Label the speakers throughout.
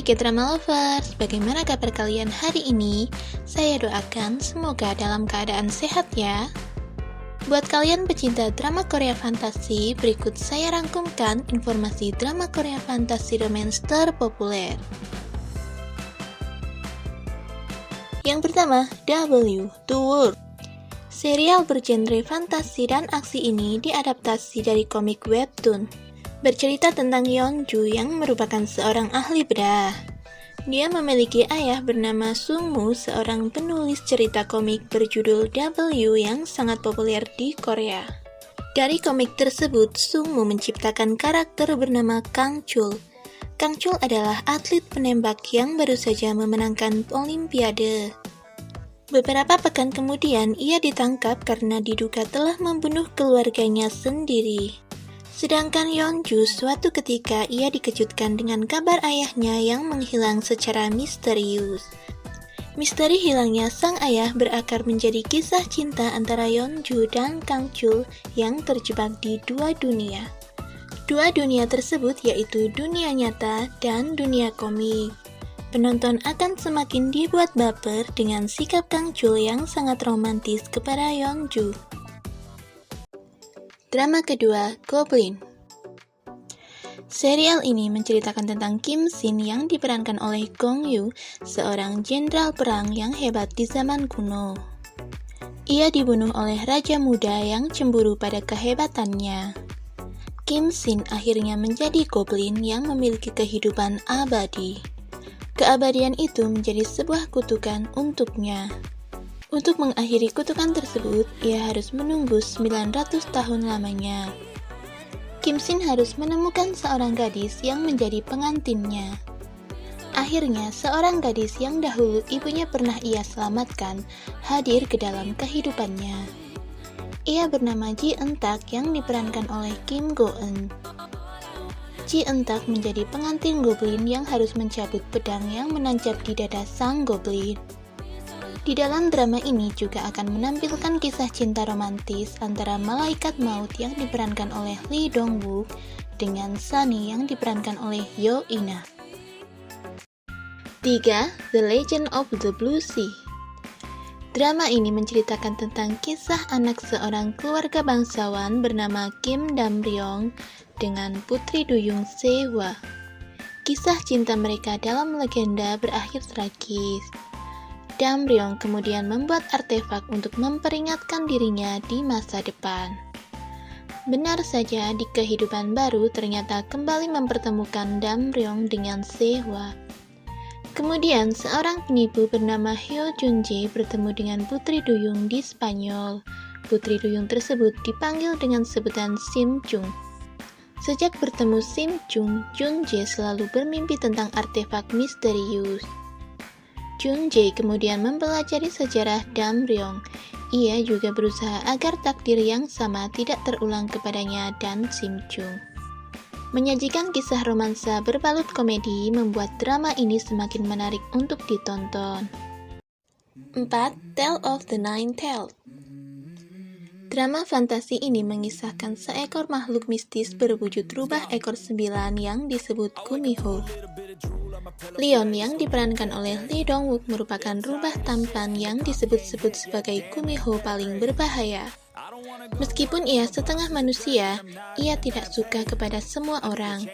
Speaker 1: K-drama lovers, bagaimana kabar kalian hari ini? Saya doakan semoga dalam keadaan sehat ya. Buat kalian pecinta drama Korea fantasi, berikut saya rangkumkan informasi drama Korea fantasi romance terpopuler. Yang pertama, W, The World. Serial bergenre fantasi dan aksi ini diadaptasi dari komik webtoon. Bercerita tentang Yeonju yang merupakan seorang ahli bedah. Dia memiliki ayah bernama Sungmu, seorang penulis cerita komik berjudul W yang sangat populer di Korea. Dari komik tersebut, Sungmu menciptakan karakter bernama Kang Chul. Kang Chul adalah atlet penembak yang baru saja memenangkan Olimpiade. Beberapa pekan kemudian, ia ditangkap karena diduga telah membunuh keluarganya sendiri. Sedangkan Yeonju suatu ketika ia dikejutkan dengan kabar ayahnya yang menghilang secara misterius. Misteri hilangnya sang ayah berakar menjadi kisah cinta antara Yeonju dan Kang Chul yang terjebak di dua dunia. Dua dunia tersebut yaitu dunia nyata dan dunia komik. Penonton akan semakin dibuat baper dengan sikap Kang Chul yang sangat romantis kepada Yeonju. Drama kedua, Goblin. Serial ini menceritakan tentang Kim Shin yang diperankan oleh Gong Yoo, seorang jenderal perang yang hebat di zaman kuno. Ia dibunuh oleh raja muda yang cemburu pada kehebatannya. Kim Shin akhirnya menjadi goblin yang memiliki kehidupan abadi. Keabadian itu menjadi sebuah kutukan untuknya. Untuk mengakhiri kutukan tersebut, ia harus menunggu 900 tahun lamanya. Kim Shin harus menemukan seorang gadis yang menjadi pengantinnya. Akhirnya, seorang gadis yang dahulu ibunya pernah ia selamatkan hadir ke dalam kehidupannya. Ia bernama Ji Eun-tak yang diperankan oleh Kim Go-eun. Ji Eun-tak menjadi pengantin goblin yang harus mencabut pedang yang menancap di dada sang goblin. Di dalam drama ini juga akan menampilkan kisah cinta romantis antara malaikat maut yang diperankan oleh Lee Dong-wook dengan Sunny yang diperankan oleh Yoo In-na. 3. The Legend of the Blue Sea. Drama ini menceritakan tentang kisah anak seorang keluarga bangsawan bernama Kim Dam-ryong dengan putri duyung Se-hwa. Kisah cinta mereka dalam legenda berakhir tragis. Dam-ryong kemudian membuat artefak untuk memperingatkan dirinya di masa depan. Benar saja, di kehidupan baru ternyata kembali mempertemukan Dam-ryong dengan Se-hwa. Kemudian, seorang penipu bernama Hyo Jun-jae bertemu dengan putri duyung di Spanyol. Putri duyung tersebut dipanggil dengan sebutan Sim Chung. Sejak bertemu Sim Chung, Jun-jae selalu bermimpi tentang artefak misterius. Jun-jae kemudian mempelajari sejarah Dam-ryong. Ia juga berusaha agar takdir yang sama tidak terulang kepadanya dan Sim Chung. Menyajikan kisah romansa berbalut komedi membuat drama ini semakin menarik untuk ditonton. 4. Tale of the Nine Tails. Drama fantasi ini mengisahkan seekor makhluk mistis berwujud rubah ekor 9 yang disebut Kumiho. Leon yang diperankan oleh Lee Dong-wook merupakan rubah tampan yang disebut-sebut sebagai Kumiho paling berbahaya. Meskipun ia setengah manusia, ia tidak suka kepada semua orang.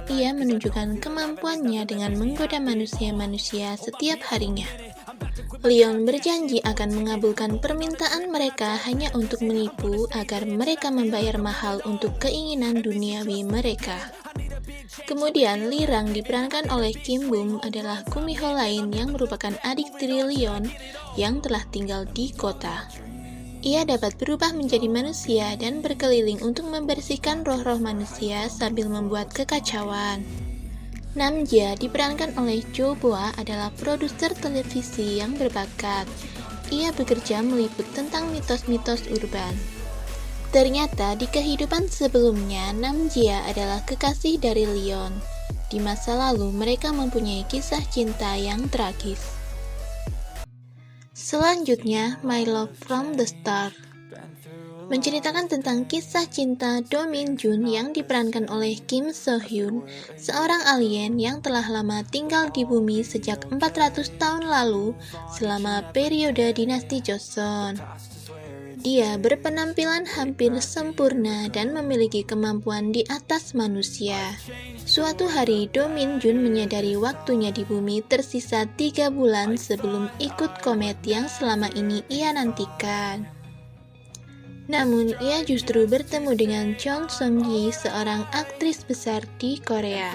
Speaker 1: Ia menunjukkan kemampuannya dengan menggoda manusia-manusia setiap harinya. Leon berjanji akan mengabulkan permintaan mereka hanya untuk menipu agar mereka membayar mahal untuk keinginan duniawi mereka. Kemudian, Lee Rang diperankan oleh Kim Bum adalah Kumiho lain yang merupakan adik tiri Leon yang telah tinggal di kota. Ia dapat berubah menjadi manusia dan berkeliling untuk membersihkan roh-roh manusia sambil membuat kekacauan. Namja diperankan oleh Jo Boa adalah produser televisi yang berbakat. Ia bekerja meliput tentang mitos-mitos urban. Ternyata di kehidupan sebelumnya, Namja adalah kekasih dari Leon. Di masa lalu, mereka mempunyai kisah cinta yang tragis. Selanjutnya, My Love from the Start. menceritakan tentang kisah cinta Do Min Jun yang diperankan oleh Kim So Hyun, seorang alien yang telah lama tinggal di bumi sejak 400 tahun lalu selama periode dinasti Joseon. Dia berpenampilan hampir sempurna dan memiliki kemampuan di atas manusia. Suatu hari, Do Min Jun menyadari waktunya di bumi tersisa 3 bulan sebelum ikut komet yang selama ini ia nantikan. Namun, ia justru bertemu dengan Chon Song-yi, seorang aktris besar di Korea.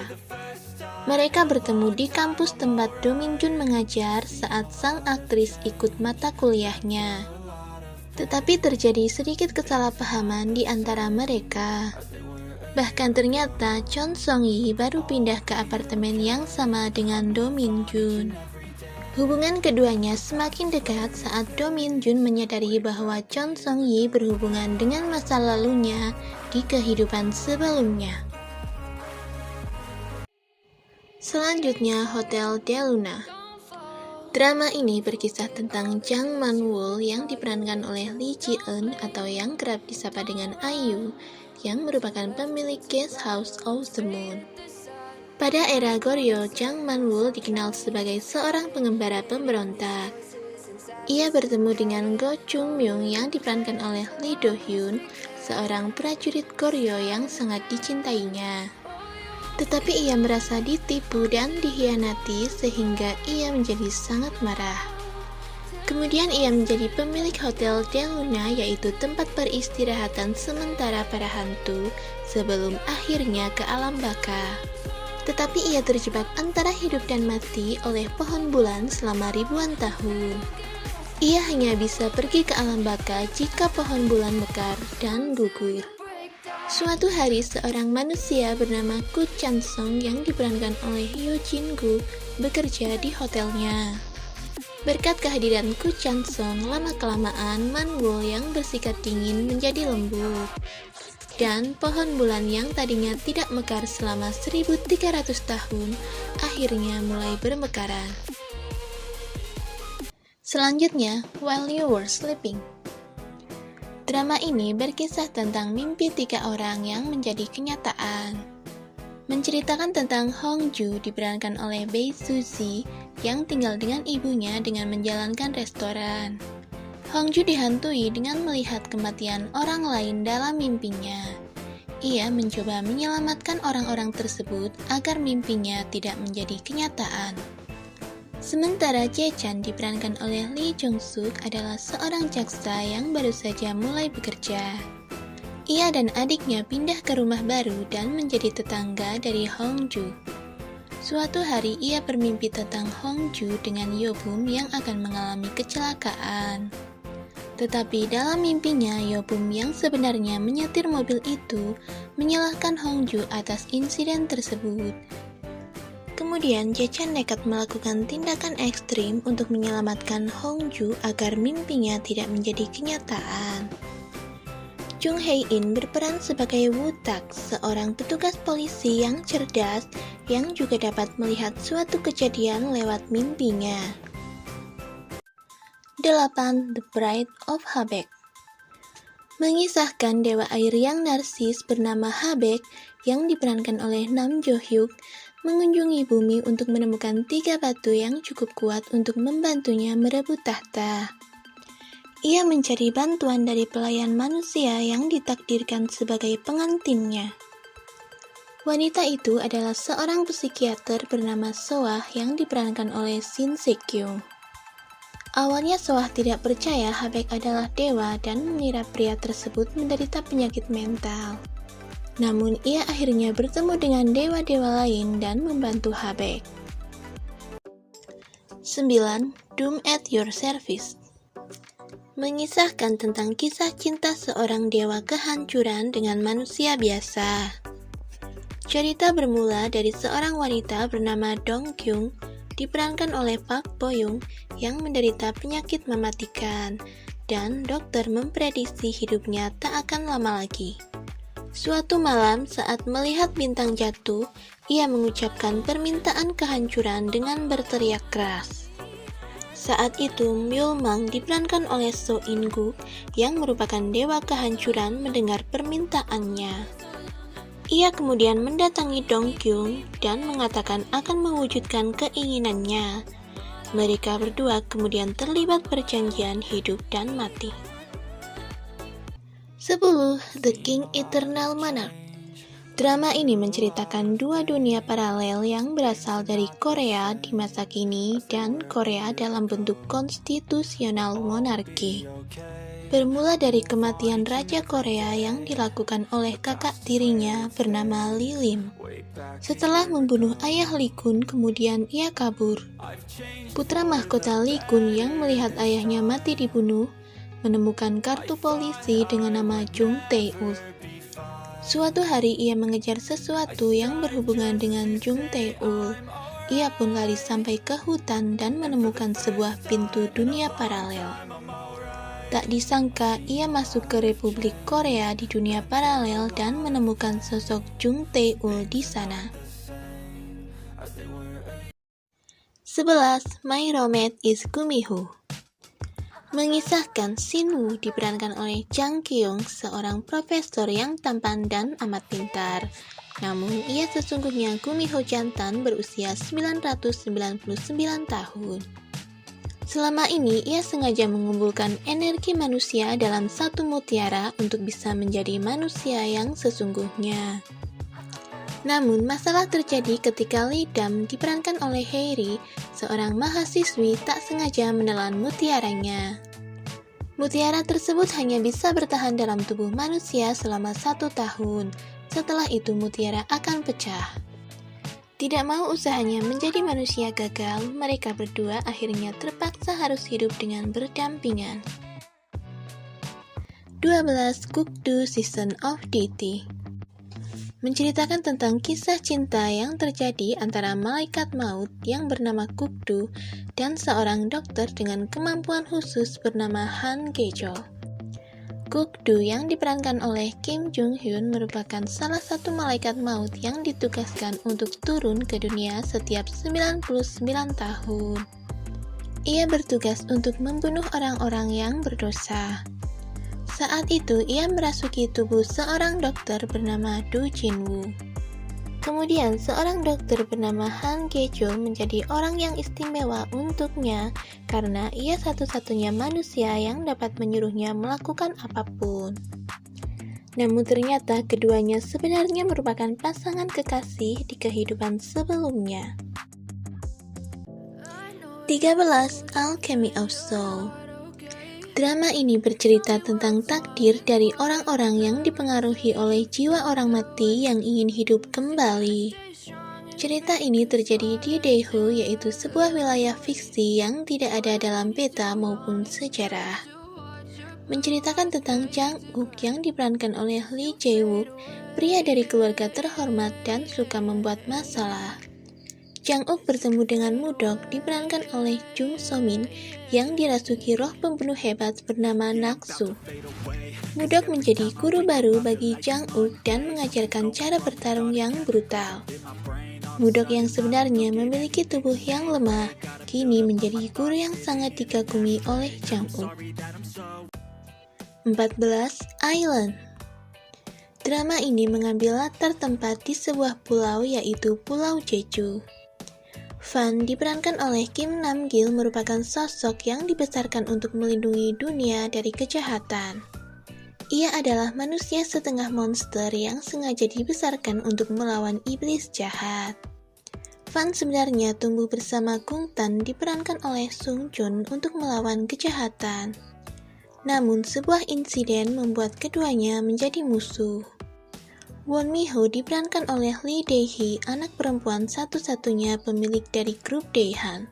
Speaker 1: Mereka bertemu di kampus tempat Do Min Jun mengajar saat sang aktris ikut mata kuliahnya. Tetapi terjadi sedikit kesalahpahaman di antara mereka. Bahkan ternyata Chon Song-yi baru pindah ke apartemen yang sama dengan Do Min Jun. Hubungan keduanya semakin dekat saat Do Min Jun menyadari bahwa Chon Song-yi berhubungan dengan masa lalunya di kehidupan sebelumnya. Selanjutnya, Hotel Del Luna. Drama ini berkisah tentang Jang Man-woo yang diperankan oleh Lee Ji-eun atau yang kerap disapa dengan IU, yang merupakan pemilik Guest House of the Moon. Pada era Goryeo, Jang Man-woo dikenal sebagai seorang pengembara pemberontak. Ia bertemu dengan Go Chung-myung yang diperankan oleh Lee Do-hyun, seorang prajurit Goryeo yang sangat dicintainya. Tetapi ia merasa ditipu dan dikhianati sehingga ia menjadi sangat marah. Kemudian ia menjadi pemilik Hotel Del Luna, yaitu tempat peristirahatan sementara para hantu sebelum akhirnya ke alam baka. Tetapi ia terjebak antara hidup dan mati oleh pohon bulan selama ribuan tahun. Ia hanya bisa pergi ke alam baka jika pohon bulan mekar dan gugur. Suatu hari, seorang manusia bernama Ku Chan Song yang diperankan oleh Yoo Jin Gu bekerja di hotelnya. Berkat kehadiran Ku Chan Song, lama-kelamaan Man-woo yang bersikap dingin menjadi lembut. Dan pohon bulan yang tadinya tidak mekar selama 1300 tahun, akhirnya mulai bermekaran. Selanjutnya, While You Were Sleeping. Drama ini berkisah tentang mimpi 3 orang yang menjadi kenyataan. Menceritakan tentang Hong Ju diperankan oleh Bae Suzy yang tinggal dengan ibunya dengan menjalankan restoran. Hong Ju dihantui dengan melihat kematian orang lain dalam mimpinya. Ia mencoba menyelamatkan orang-orang tersebut agar mimpinya tidak menjadi kenyataan. Sementara Jae Chan diperankan oleh Lee Jong Suk adalah seorang jaksa yang baru saja mulai bekerja. Ia dan adiknya pindah ke rumah baru dan menjadi tetangga dari Hong Ju. Suatu hari ia bermimpi tentang Hong Ju dengan Yo Bum yang akan mengalami kecelakaan. Tetapi dalam mimpinya, Yo Bum yang sebenarnya menyetir mobil itu menyalahkan Hong Ju atas insiden tersebut. Kemudian Jae Chan nekat melakukan tindakan ekstrim untuk menyelamatkan Hong Ju agar mimpinya tidak menjadi kenyataan. Jung Hae-in berperan sebagai Woo Tak, seorang petugas polisi yang cerdas yang juga dapat melihat suatu kejadian lewat mimpinya. 8. The Bride of Habaek. Mengisahkan dewa air yang narsis bernama Habaek yang diperankan oleh Nam Jo Hyuk mengunjungi bumi untuk menemukan 3 batu yang cukup kuat untuk membantunya merebut tahta. Ia mencari bantuan dari pelayan manusia yang ditakdirkan sebagai pengantinnya. Wanita itu adalah seorang psikiater bernama Soah yang diperankan oleh Shin Se-kyung. Awalnya Soah tidak percaya Habaek adalah dewa dan mengira pria tersebut menderita penyakit mental. Namun ia akhirnya bertemu dengan dewa-dewa lain dan membantu Habaek. 9. Doom at Your Service. Mengisahkan tentang kisah cinta seorang dewa kehancuran dengan manusia biasa. Cerita bermula dari seorang wanita bernama Dong Kyung diperankan oleh Park Bo Young yang menderita penyakit mematikan dan dokter memprediksi hidupnya tak akan lama lagi. Suatu malam saat melihat bintang jatuh, ia mengucapkan permintaan kehancuran dengan berteriak keras. Saat itu, Myeolmang diperankan oleh So In-guk yang merupakan dewa kehancuran mendengar permintaannya. Ia kemudian mendatangi Dong-kyung dan mengatakan akan mewujudkan keinginannya. Mereka berdua kemudian terlibat perjanjian hidup dan mati. 10. The King Eternal Monarch. Drama ini menceritakan dua dunia paralel yang berasal dari Korea di masa kini dan Korea dalam bentuk konstitusional monarki. Bermula dari kematian Raja Korea yang dilakukan oleh kakak tirinya bernama Lee Lim. Setelah membunuh ayah Lee Kun, kemudian ia kabur. Putra mahkota Lee Kun yang melihat ayahnya mati dibunuh, menemukan kartu polisi dengan nama Jung Tae-ul. Suatu hari ia mengejar sesuatu yang berhubungan dengan Jung Tae-ul. Ia pun lari sampai ke hutan dan menemukan sebuah pintu dunia paralel. Tak disangka ia masuk ke Republik Korea di dunia paralel dan menemukan sosok Jung Tae-ul di sana. 11. My Roommate is Gumiho. Mengisahkan Shin-woo diperankan oleh Jang Kyung, seorang profesor yang tampan dan amat pintar. Namun, ia sesungguhnya Gumiho jantan berusia 999 tahun. Selama ini, ia sengaja mengumpulkan energi manusia dalam satu mutiara untuk bisa menjadi manusia yang sesungguhnya. Namun, masalah terjadi ketika Lee Dam diperankan oleh Haeri, seorang mahasiswi tak sengaja menelan mutiaranya. Mutiara tersebut hanya bisa bertahan dalam tubuh manusia selama 1 tahun. Setelah itu mutiara akan pecah. Tidak mau usahanya menjadi manusia gagal, mereka berdua akhirnya terpaksa harus hidup dengan berdampingan. 12. Gukdu Season of Deity. Menceritakan tentang kisah cinta yang terjadi antara malaikat maut yang bernama Gukdu dan seorang dokter dengan kemampuan khusus bernama Han Gejo. Gukdu yang diperankan oleh Kim Jung Hyun merupakan salah satu malaikat maut yang ditugaskan untuk turun ke dunia setiap 99 tahun. Ia bertugas untuk membunuh orang-orang yang berdosa. Saat itu, ia merasuki tubuh seorang dokter bernama Do Jin-woo. Kemudian, seorang dokter bernama Han Gejo menjadi orang yang istimewa untuknya karena ia satu-satunya manusia yang dapat menyuruhnya melakukan apapun. Namun ternyata keduanya sebenarnya merupakan pasangan kekasih di kehidupan sebelumnya. 13. Alchemy of Soul. Drama ini bercerita tentang takdir dari orang-orang yang dipengaruhi oleh jiwa orang mati yang ingin hidup kembali. Cerita ini terjadi di Daeho, yaitu sebuah wilayah fiksi yang tidak ada dalam peta maupun sejarah. Menceritakan tentang Jang-uk yang diperankan oleh Lee Jae-wook, pria dari keluarga terhormat dan suka membuat masalah. Jang-uk bertemu dengan Mudok diperankan oleh Jung So-min yang dirasuki roh pembunuh hebat bernama Naksu. Mudok menjadi guru baru bagi Jang-uk dan mengajarkan cara bertarung yang brutal. Mudok yang sebenarnya memiliki tubuh yang lemah, kini menjadi guru yang sangat dikagumi oleh Jang-uk. 14. Island. Drama ini mengambil latar tempat di sebuah pulau, yaitu Pulau Jeju. Fan diperankan oleh Kim Nam-gil merupakan sosok yang dibesarkan untuk melindungi dunia dari kejahatan. Ia adalah manusia setengah monster yang sengaja dibesarkan untuk melawan iblis jahat. Fan sebenarnya tumbuh bersama Kung Tan diperankan oleh Sung Joon untuk melawan kejahatan. Namun sebuah insiden membuat keduanya menjadi musuh. Won Mi-ho diperankan oleh Lee Dae-hee, anak perempuan satu-satunya pemilik dari grup Daehan.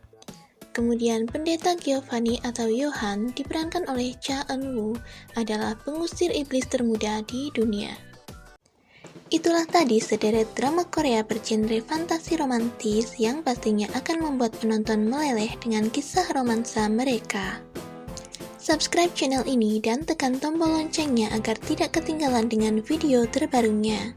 Speaker 1: Kemudian pendeta Giovanni atau Johan diperankan oleh Cha Eun-woo, adalah pengusir iblis termuda di dunia. Itulah tadi sederet drama Korea bergenre fantasi romantis yang pastinya akan membuat penonton meleleh dengan kisah romansa mereka. Subscribe channel ini dan tekan tombol loncengnya agar tidak ketinggalan dengan video terbarunya.